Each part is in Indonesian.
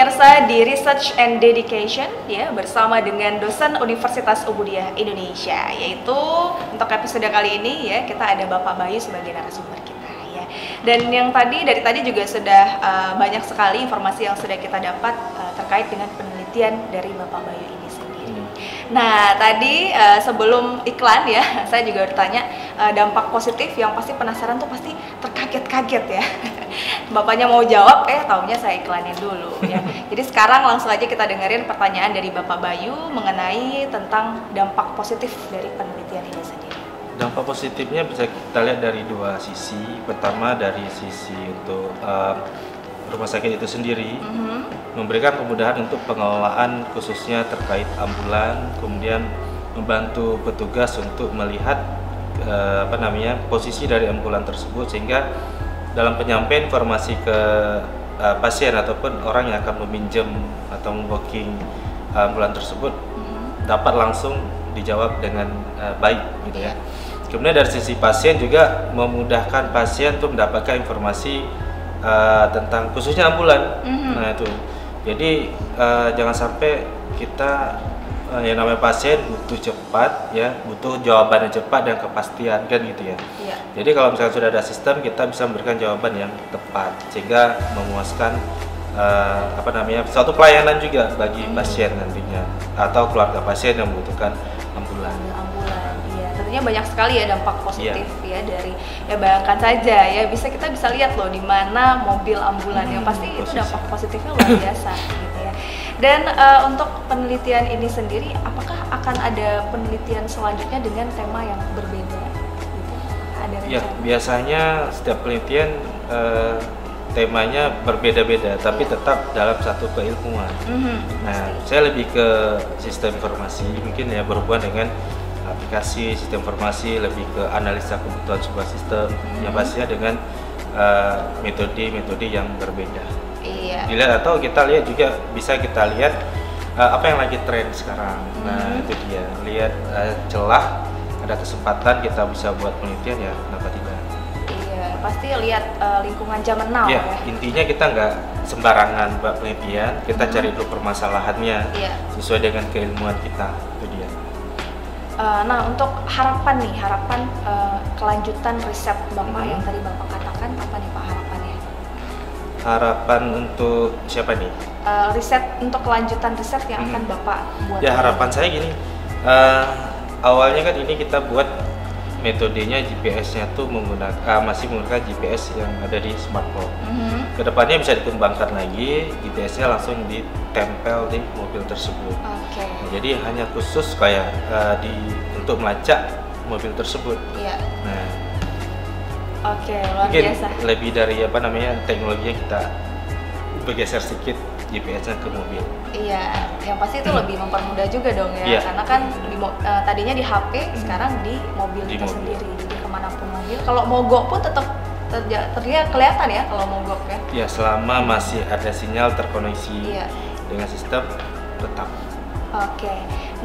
pemirsa di Research and Dedication ya bersama dengan dosen Universitas Ubudiyah Indonesia, yaitu untuk episode kali ini ya kita ada Bapak Bayu sebagai narasumber kita ya. Dan yang dari tadi juga sudah banyak sekali informasi yang sudah kita dapat terkait dengan penelitian dari Bapak Bayu ini sendiri. Nah tadi sebelum iklan ya saya juga bertanya dampak positif yang pasti penasaran tuh pasti terkaget-kaget ya. Bapaknya mau jawab, taunya saya iklanin dulu ya. Jadi sekarang langsung aja kita dengerin pertanyaan dari Bapak Bayu mengenai tentang dampak positif dari penelitian ini sendiri. Dampak positifnya bisa kita lihat dari dua sisi. Pertama dari sisi untuk rumah sakit itu sendiri, memberikan kemudahan untuk pengelolaan khususnya terkait ambulan, kemudian membantu petugas untuk melihat posisi dari ambulan tersebut, sehingga dalam penyampaian informasi ke pasien ataupun orang yang akan meminjam atau membooking ambulan tersebut dapat langsung dijawab dengan baik gitu ya. Kemudian dari sisi pasien juga memudahkan pasien untuk mendapatkan informasi tentang khususnya ambulan. Nah itu, jadi jangan sampai kita yang namanya pasien butuh cepat ya, butuh jawaban yang cepat dan kepastian kan gitu ya. Jadi kalau misalnya sudah ada sistem, kita bisa memberikan jawaban yang tepat sehingga memuaskan suatu pelayanan juga bagi pasien nantinya atau keluarga pasien yang membutuhkan ambulan. Iya, tentunya banyak sekali ya dampak positif ya dari bayangkan saja ya kita bisa lihat loh di mana mobil ambulan yang pasti itu dampak positifnya luar biasa gitu ya. Dan untuk penelitian ini sendiri, apakah akan ada penelitian selanjutnya dengan tema yang berbeda? Gitu? Ada rencana? Ya, biasanya setiap penelitian temanya berbeda-beda, tapi tetap dalam satu keilmuan. Nah, saya lebih ke sistem informasi, mungkin ya berhubungan dengan aplikasi sistem informasi, lebih ke analisa kebutuhan sebuah sistem, yang pastinya dengan metode-metode yang berbeda. Dilihat atau kita lihat juga bisa kita lihat apa yang lagi tren sekarang. Nah itu dia, lihat celah, ada kesempatan kita bisa buat penelitian ya kenapa tidak. Iya, pasti lihat lingkungan zaman now ya. Intinya kita nggak sembarangan buat penelitian, kita cari dulu permasalahannya sesuai dengan keilmuan kita, itu dia. Nah untuk harapan kelanjutan riset Bapak yang tadi Bapak katakan, apa nih Pak harapannya? Harapan untuk siapa nih? Riset untuk kelanjutan riset yang akan Bapak buat. Ya harapan saya gini, awalnya kan ini kita buat metodenya GPS-nya tuh masih menggunakan GPS yang ada di smartphone. Kedepannya bisa dikembangkan lagi, GPS-nya langsung ditempel di mobil tersebut. Nah, jadi hanya khusus kayak untuk melacak mobil tersebut. Nah, luar mungkin biasa. lebih dari teknologinya kita bergeser sedikit GPS-nya ke mobil. Iya, yang pasti itu lebih mempermudah juga dong ya, karena kan tadinya di HP, sekarang di mobil kita sendiri, jadi kemanapun mobil. Kalau mogok pun tetap terlihat kelihatan ya kalau mogok ya. Ya selama masih ada sinyal terkoneksi dengan sistem tetap.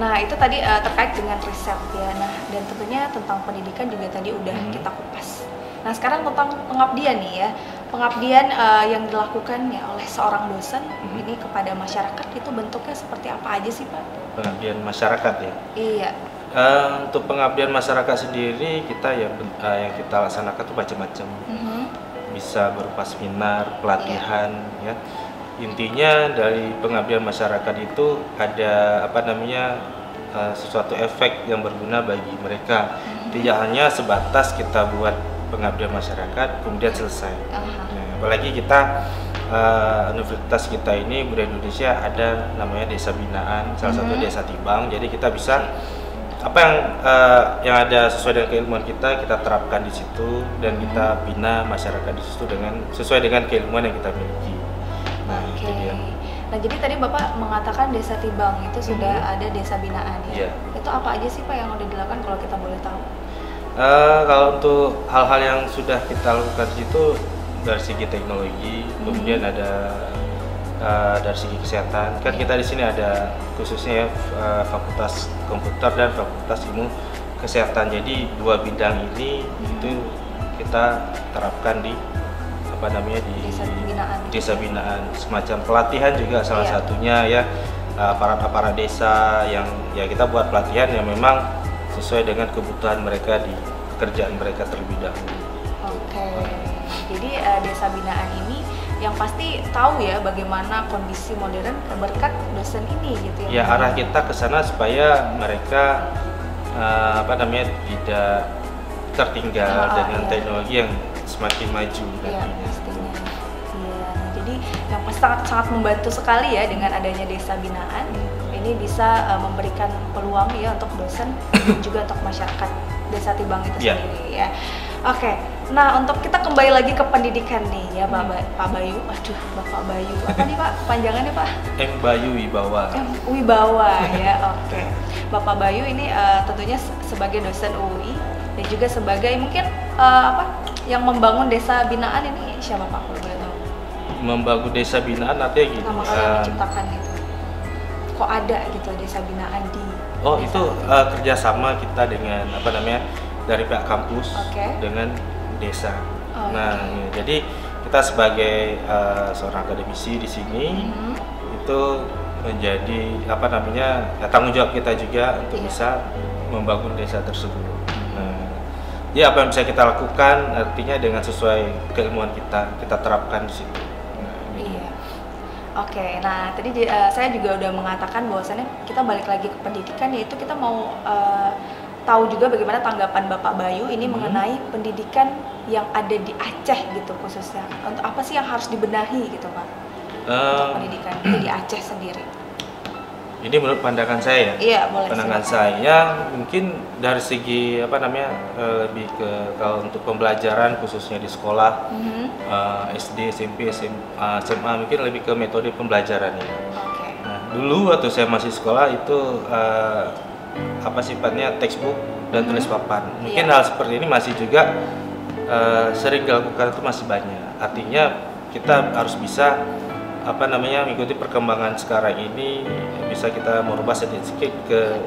Nah itu tadi terkait dengan riset ya. Nah dan tentunya tentang pendidikan juga tadi udah kita kupas. Nah sekarang tentang pengabdian nih ya, pengabdian yang dilakukan ya oleh seorang dosen ini kepada masyarakat itu bentuknya seperti apa aja sih Pak? Pengabdian masyarakat ya? Iya. Untuk pengabdian masyarakat sendiri kita yang kita laksanakan tuh macam-macam. Bisa berupa seminar, pelatihan ya. Intinya dari pengabdian masyarakat itu ada sesuatu efek yang berguna bagi mereka. Tidak hanya sebatas kita buat pengabdian masyarakat kemudian selesai. Nah, apalagi kita universitas kita ini Budaya Indonesia ada namanya desa binaan, salah satu desa Tibang. Jadi kita bisa apa yang ada sesuai dengan keilmuan kita terapkan di situ dan kita bina masyarakat di situ sesuai dengan keilmuan yang kita miliki. Nah, itu dia. Nah, jadi tadi Bapak mengatakan desa Tibang itu sudah ada desa binaan ya. Itu apa aja sih Pak yang udah dilakukan kalau kita boleh tahu? Kalau untuk hal-hal yang sudah kita lakukan itu dari segi teknologi, kemudian ada dari segi kesehatan. Kan kita di sini ada khususnya ya Fakultas Komputer dan Fakultas Ilmu Kesehatan. Jadi dua bidang ini itu kita terapkan di apa namanya di desa binaan, semacam pelatihan juga salah satunya ya, aparat-aparat desa yang ya kita buat pelatihan yang memang sesuai dengan kebutuhan mereka di pekerjaan mereka terlebih dahulu. Oke. Jadi desa binaan ini yang pasti tahu ya bagaimana kondisi modern berkat dosen ini gitu ya. Ya, arah kita ke sana supaya mereka apa namanya tidak tertinggal dengan teknologi yang semakin maju nantinya. Pastinya. Iya. Jadi yang pasti sangat membantu sekali ya dengan adanya desa binaan. Ini bisa memberikan peluang ya untuk dosen juga untuk masyarakat Desa Tibang itu sendiri ya. Oke, nah untuk kita kembali lagi ke pendidikan nih ya Pak Bayu. Aduh, Bapak Bayu. Apa nih Pak panjangannya Pak? M. Bayu Wibawa. M. Wibawa ya, oke. Bapak Bayu ini tentunya sebagai dosen UI dan juga sebagai mungkin yang membangun desa binaan ini siapa Pak kalau boleh tahu? Membangun desa binaan artinya gitu. Pertama kali menciptakan itu. Kok ada gitu desa binaan di desa? Itu kerjasama kita dengan apa namanya dari pihak kampus dengan desa. Nah, jadi kita sebagai seorang akademisi di sini itu menjadi apa namanya tanggung jawab kita juga untuk bisa membangun desa tersebut. Nah, ya apa yang bisa kita lakukan artinya dengan sesuai keilmuan kita terapkan di situ. Oke, nah tadi saya juga udah mengatakan bahwasannya kita balik lagi ke pendidikan, yaitu kita mau tahu juga bagaimana tanggapan Bapak Bayu ini mengenai pendidikan yang ada di Aceh gitu khususnya. Untuk apa sih yang harus dibenahi gitu Pak? Untuk pendidikan di Aceh sendiri. Ini menurut pandangan saya ya. Iya, boleh. Pandangan saya mungkin dari segi apa namanya lebih ke kalau untuk pembelajaran khususnya di sekolah SD, SMP, SMA mungkin lebih ke metode pembelajaran ya. Nah, dulu waktu saya masih sekolah itu apa sifatnya textbook dan tulis papan. Mungkin hal seperti ini masih juga sering dilakukan itu masih banyak. Artinya kita harus bisa apa namanya mengikuti perkembangan sekarang ini, bisa kita merubah sedikit ke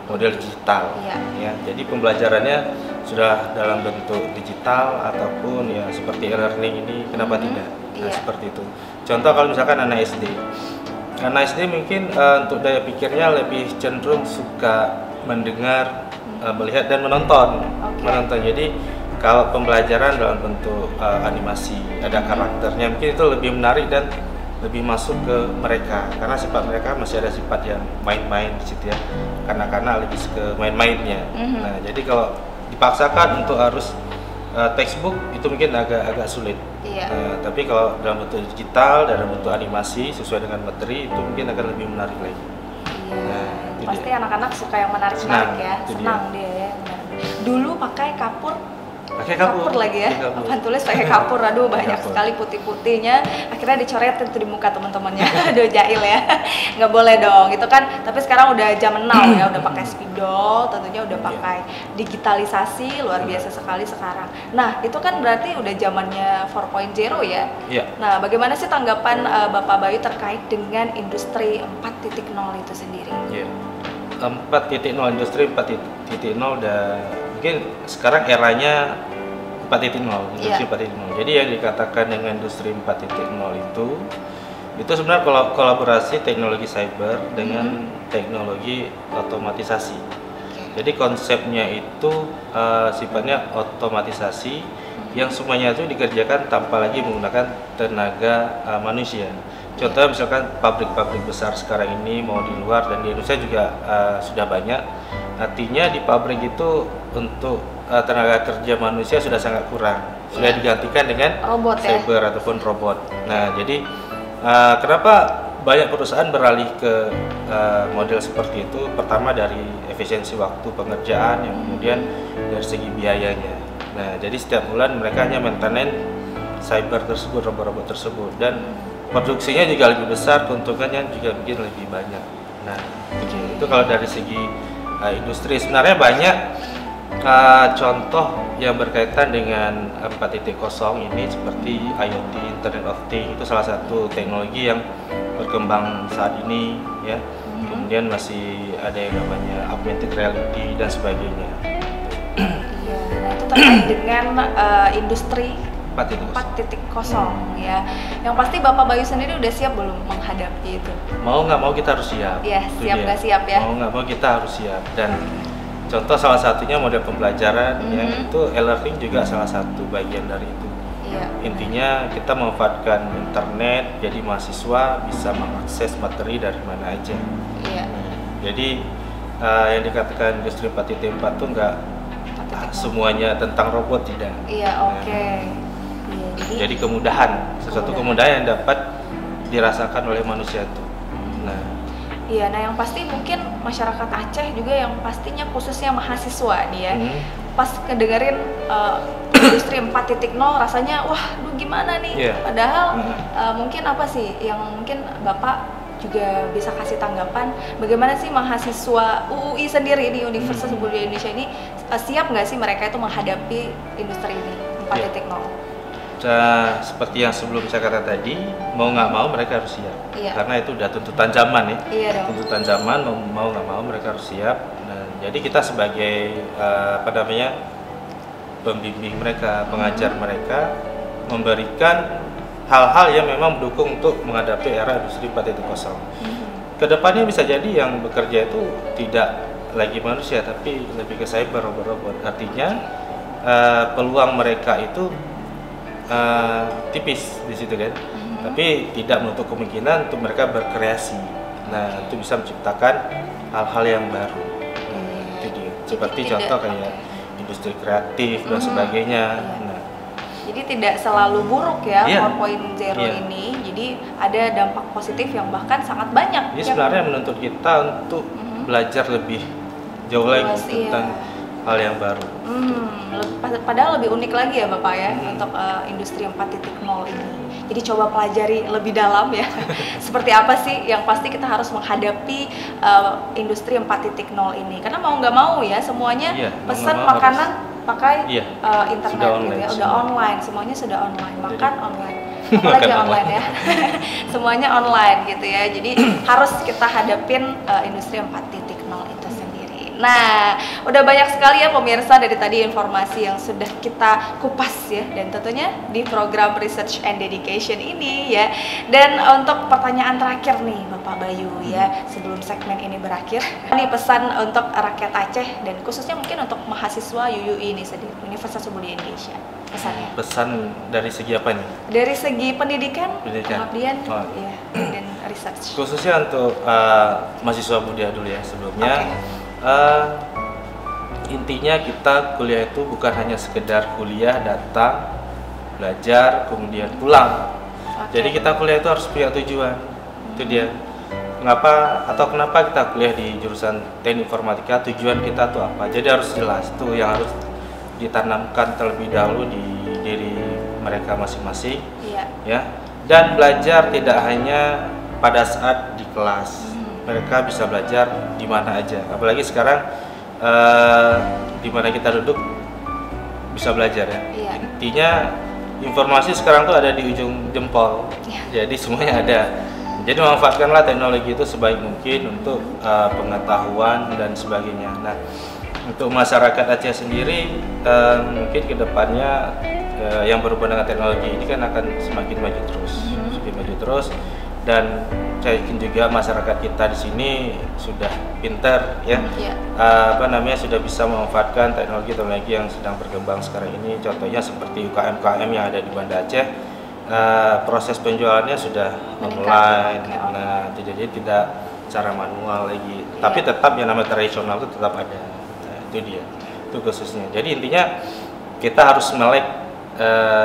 model digital ya. Jadi pembelajarannya sudah dalam bentuk digital ataupun ya seperti e-learning ini, kenapa tidak? Nah, seperti itu. Contoh kalau misalkan anak SD mungkin untuk daya pikirnya lebih cenderung suka mendengar, melihat dan menonton. Jadi kalau pembelajaran dalam bentuk animasi, ada karakternya, mungkin itu lebih menarik dan lebih masuk ke mereka karena sifat mereka masih ada sifat yang main-main di situ ya, kanak-kanak lebih ke main-mainnya. Nah, jadi kalau dipaksakan untuk harus textbook itu mungkin agak sulit. Tapi kalau dalam bentuk digital, dalam bentuk animasi sesuai dengan materi itu mungkin akan lebih menarik lagi. Pasti anak-anak suka yang menarik-menarik ya, senang dia ya. Dulu pakai kapur lagi ya, papan tulis pakai kapur, aduh banyak sekali putih-putihnya, akhirnya dicoret itu di muka teman-temannya. Aduh jahil ya, nggak boleh dong itu kan. Tapi sekarang udah zaman now ya, udah pakai spidol, tentunya udah pakai digitalisasi luar biasa sekali sekarang. Nah itu kan berarti udah zamannya 4.0 ya. Nah bagaimana sih tanggapan Bapak Bayu terkait dengan industri 4.0 itu sendiri? 4.0 industri 4.0 udah mungkin sekarang eranya 4.0, industri 4.0. Jadi yang dikatakan dengan industri 4.0 itu sebenarnya kolaborasi teknologi cyber dengan teknologi otomatisasi. Jadi konsepnya itu sifatnya otomatisasi yang semuanya itu dikerjakan tanpa lagi menggunakan tenaga manusia. Contohnya misalkan pabrik-pabrik besar sekarang ini mau di luar dan di Indonesia juga sudah banyak. Artinya di pabrik itu untuk tenaga kerja manusia sudah sangat kurang, sudah digantikan dengan robot cyber ataupun robot. Nah, jadi kenapa banyak perusahaan beralih ke model seperti itu? Pertama dari efisiensi waktu pengerjaan, yang kemudian dari segi biayanya. Nah, jadi setiap bulan mereka hanya maintenance cyber tersebut, robot-robot tersebut, dan produksinya juga lebih besar, keuntungannya juga mungkin lebih banyak. Nah, itu kalau dari segi industri. Sebenarnya banyak contoh yang berkaitan dengan 4.0 ini seperti IoT, Internet of Things, itu salah satu teknologi yang berkembang saat ini ya. Kemudian masih ada yang namanya augmented reality dan sebagainya. Nah itu terkait dengan industri 4.0 ya. Yang pasti Bapak Bayu sendiri udah siap belum menghadapi itu? Mau nggak mau kita harus siap. Iya, siap nggak siap ya? Mau nggak mau kita harus siap. Dan contoh salah satunya model pembelajaran yang itu e-learning juga salah satu bagian dari itu. Iya. Intinya kita memanfaatkan internet, jadi mahasiswa bisa mengakses materi dari mana aja. Iya. Jadi yang dikatakan industri 4.4 itu nggak semuanya tentang robot, tidak. Iya, oke. Iya, jadi kemudahan, sesuatu kemudahan yang dapat dirasakan oleh manusia itu. Nah, iya, nah yang pasti mungkin masyarakat Aceh juga yang pastinya khususnya mahasiswa nih ya, pas ngedengerin industri 4.0 rasanya wah, duh gimana nih? Padahal mungkin apa sih yang mungkin Bapak juga bisa kasih tanggapan bagaimana sih mahasiswa UUI sendiri di Universitas Budaya Indonesia ini siap nggak sih mereka itu menghadapi industri ini 4.0? Seperti yang sebelum saya katakan tadi, mau nggak mau mereka harus siap. Karena itu udah tuntutan zaman ya. Tuntutan zaman, mau nggak mau mereka harus siap. Nah, jadi kita sebagai pembimbing mereka, pengajar mereka, memberikan hal-hal yang memang mendukung untuk menghadapi era industri 4.0. Kedepannya bisa jadi yang bekerja itu tidak lagi manusia, tapi lebih ke cyber, robot-robot. Artinya peluang mereka itu tipis di situ kan, tapi tidak menutup kemungkinan untuk mereka berkreasi. Nah, itu bisa menciptakan hal-hal yang baru. Itu dia. Seperti contoh kayak industri kreatif dan sebagainya. Jadi tidak selalu buruk ya 4.0 ini. Jadi ada dampak positif yang bahkan sangat banyak. Jadi sebenarnya menuntut kita untuk belajar lebih jauh lagi tentang hal yang baru. Padahal lebih unik lagi ya Bapak ya untuk industri 4.0 ini. Jadi coba pelajari lebih dalam ya. Seperti apa sih yang pasti kita harus menghadapi industri 4.0 ini. Karena mau nggak mau ya semuanya pesan makanan pakai internet gitu ya, udah online, semuanya sudah online, makan online, apalagi online ya, semuanya online gitu ya. Jadi harus kita hadapin industri 4.0 itu sendiri. Nah, udah banyak sekali ya pemirsa dari tadi informasi yang sudah kita kupas ya, dan tentunya di program Research and Dedication ini ya. Dan untuk pertanyaan terakhir nih Bapak Bayu ya, sebelum segmen ini berakhir, ini pesan untuk rakyat Aceh dan khususnya mungkin untuk mahasiswa UUI ini sendiri, Universitas Budaya Indonesia, pesannya. Pesan dari segi apa nih? Dari segi pendidikan, pengabdian, ya, dan research. Khususnya untuk mahasiswa muda dulu ya sebelumnya. Intinya kita kuliah itu bukan hanya sekedar kuliah, datang, belajar, kemudian pulang. Jadi kita kuliah itu harus punya tujuan. Itu dia. Kenapa kita kuliah di jurusan Teknik Informatika, tujuan kita tuh apa? Jadi harus jelas tuh yang harus ditanamkan terlebih dahulu di diri mereka masing-masing. Ya. Dan belajar tidak hanya pada saat di kelas. Mereka bisa belajar di mana aja. Apalagi sekarang di mana kita duduk bisa belajar ya. Intinya informasi sekarang tuh ada di ujung jempol. Jadi semuanya ada. Jadi manfaatkanlah teknologi itu sebaik mungkin untuk pengetahuan dan sebagainya. Nah, untuk masyarakat Aceh sendiri mungkin kedepannya yang berhubungan dengan teknologi ini kan akan semakin maju terus, dan saya yakin juga masyarakat kita di sini sudah pintar ya, sudah bisa memanfaatkan teknologi yang sedang berkembang sekarang ini. Contohnya seperti UKM yang ada di Banda Aceh, proses penjualannya sudah online. Nah, jadi tidak cara manual lagi, tapi tetap yang namanya tradisional itu tetap ada. Nah, itu dia, itu khususnya. Jadi intinya kita harus melek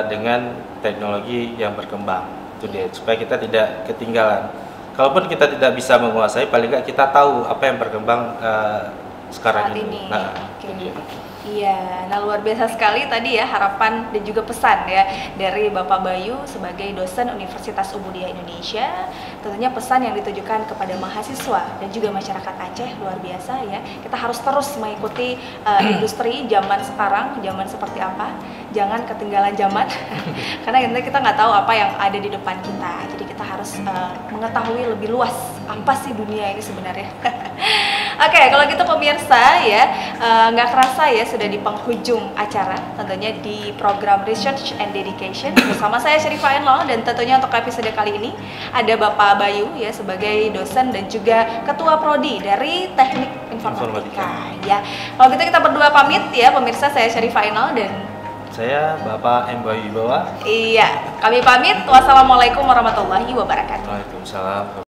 dengan teknologi yang berkembang, itu dia, supaya kita tidak ketinggalan. Kalaupun kita tidak bisa menguasai, paling nggak kita tahu apa yang berkembang sekarang ini. Nah, itu dia. Iya, nah luar biasa sekali tadi ya harapan dan juga pesan ya dari Bapak Bayu sebagai dosen Universitas Budaya Indonesia. Tentunya pesan yang ditujukan kepada mahasiswa dan juga masyarakat Aceh luar biasa ya. Kita harus terus mengikuti industri zaman sekarang, zaman seperti apa. Jangan ketinggalan zaman karena kita nggak tahu apa yang ada di depan kita. Jadi kita harus mengetahui lebih luas apa sih dunia ini sebenarnya. Oke, kalau gitu pemirsa ya, nggak kerasa ya sudah di penghujung acara, tentunya di program Research and Dedication bersama saya Syarifah Enlol, dan tentunya untuk episode kali ini ada Bapak Bayu ya sebagai dosen dan juga Ketua Prodi dari Teknik Informatika. Ya, kalau gitu kita berdua pamit ya pemirsa, saya Syarifah Enlol dan Saya Bapak M. Bayu Wibawa. iya, kami pamit. Wassalamualaikum warahmatullahi wabarakatuh. Waalaikumsalam.